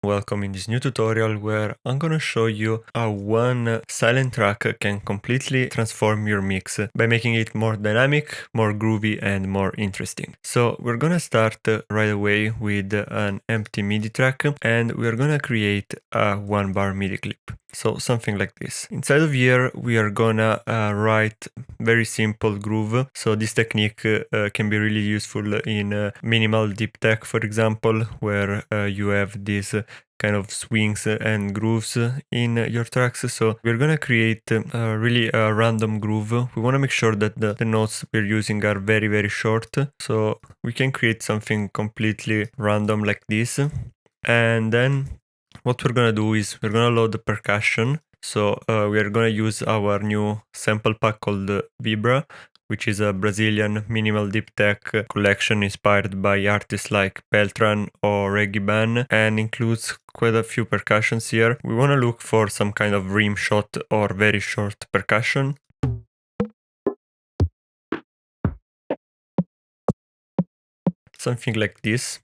Welcome in this new tutorial where I'm gonna show you how one silent track can completely transform your mix by making it more dynamic, more groovy and more interesting. So we're gonna start right away with an empty MIDI track and we're gonna create a 1 bar MIDI clip. So something like this. Inside of here we are gonna write very simple groove. So this technique can be really useful in minimal deep tech, for example, where you have these kind of swings and grooves in your tracks. So we're gonna create really a random groove. We want to make sure that the notes we're using are very short. So we can create something completely random like this. And then what we're gonna do is we're gonna load the percussion. So we are gonna use our new sample pack called Vibra, which is a Brazilian minimal deep tech collection inspired by artists like Peltran or Reggae Ban and includes quite a few percussions here. We want to look for some kind of rim shot or very short percussion. Something like this.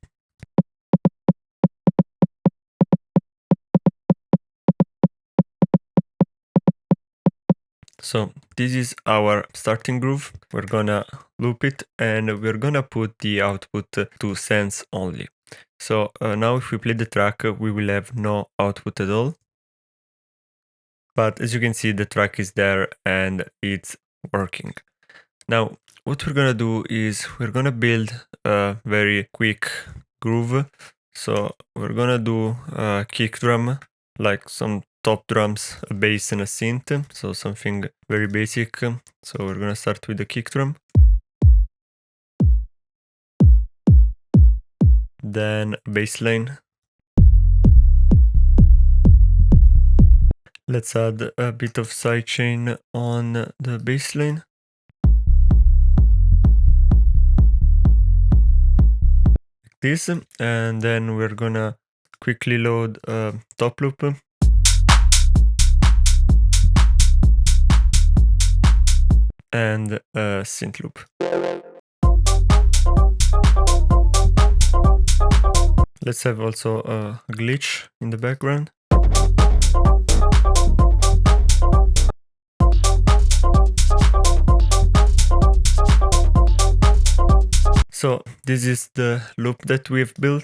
So this is our starting groove. We're gonna loop it and we're gonna put the output to sense only. So now if we play the track, we will have no output at all. But as you can see, the track is there and it's working. Now, what we're gonna do is we're gonna build a very quick groove. So we're gonna do a kick drum, like some top drums, a bass and a synth. So something very basic. So we're gonna start with the kick drum. Then bass line. Let's add a bit of sidechain on the bass line. Like this, and then we're gonna quickly load a top loop. And a synth loop. Let's have also a glitch in the background. So this is the loop that we've built.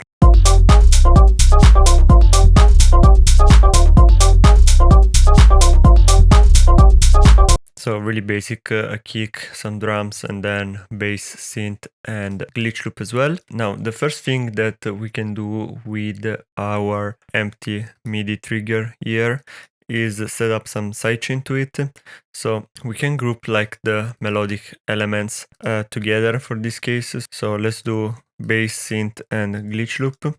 So really basic, a kick, some drums, and then bass, synth, and glitch loop as well. Now, the first thing that we can do with our empty MIDI trigger here is set up some sidechain to it. So we can group like the melodic elements together for this case. So let's do bass, synth, and glitch loop.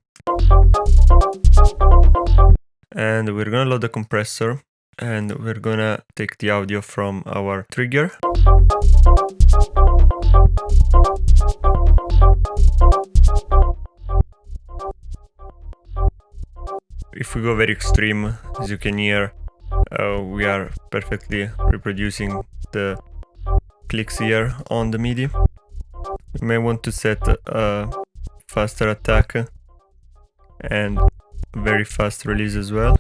And we're gonna load the compressor. And we're gonna take the audio from our trigger. If we go very extreme, as you can hear, we are perfectly reproducing the clicks here on the MIDI. You may want to set a faster attack and very fast release as well.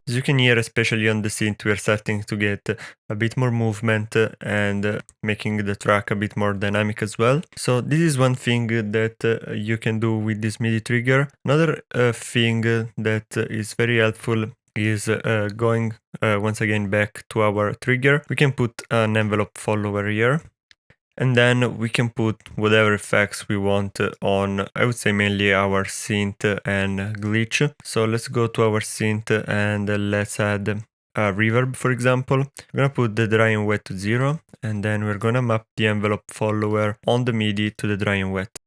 As you can hear, especially on the synth, we are starting to get a bit more movement and making the track a bit more dynamic as well. So this is one thing that you can do with this MIDI trigger. Another thing that is very helpful is going once again back to our trigger. We can put an envelope follower here. And then we can put whatever effects we want on, I would say mainly our synth and glitch. So let's go to our synth and let's add a reverb, for example. We're gonna put the dry and wet to 0, and then we're gonna map the envelope follower on the MIDI to the dry and wet.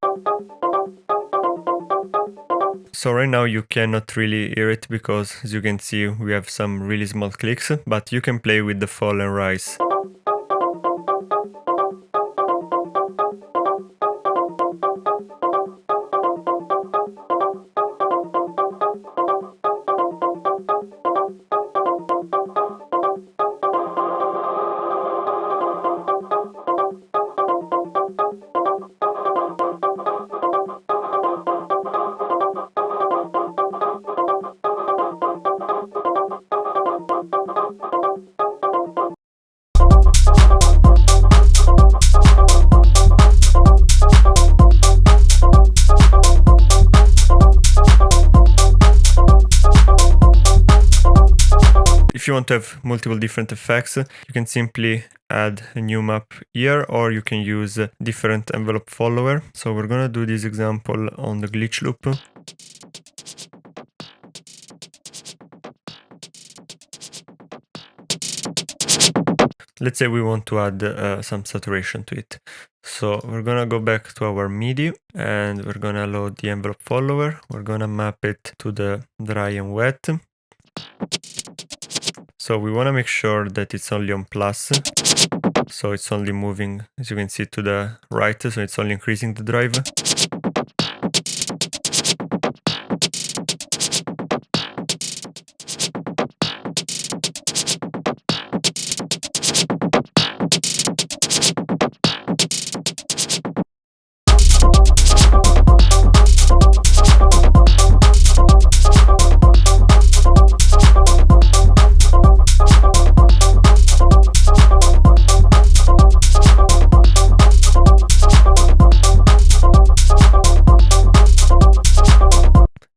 So right now you cannot really hear it because, as you can see, we have some really small clicks, but you can play with the fall and rise. you want to have multiple different effects, you can simply add a new map here, or you can use a different envelope follower. So we're gonna do this example on the glitch loop. Let's say we want to add some saturation to it. So we're gonna go back to our MIDI and we're gonna load the envelope follower. We're gonna map it to the dry and wet. So we wanna make sure that it's only on plus. So it's only moving, as you can see, to the right, so it's only increasing the drive.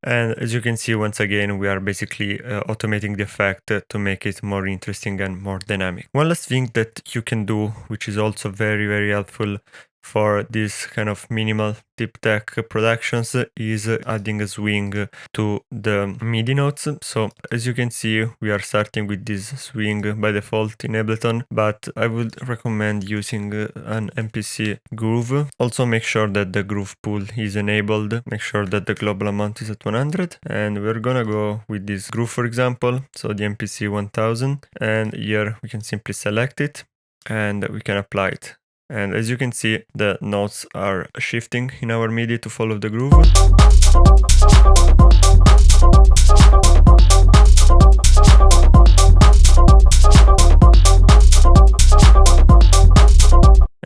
And as you can see, once again, we are basically automating the effect to make it more interesting and more dynamic. One last thing that you can do, which is also very, very helpful for this kind of minimal deep tech productions, is adding a swing to the MIDI notes. So as you can see, we are starting with this swing by default in Ableton, but I would recommend using an MPC groove. Also make sure that the groove pool is enabled. Make sure that the global amount is at 100, and we're gonna go with this groove, for example, so the MPC 1000, and here we can simply select it and we can apply it. And as you can see, the notes are shifting in our MIDI to follow the groove.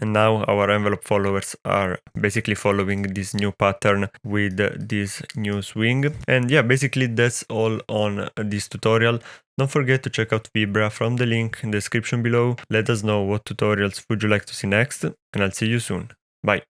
And now our envelope followers are basically following this new pattern with this new swing. And yeah, basically that's all on this tutorial. Don't forget to check out Vibra from the link in the description below. Let us know what tutorials would you like to see next, and I'll see you soon. Bye.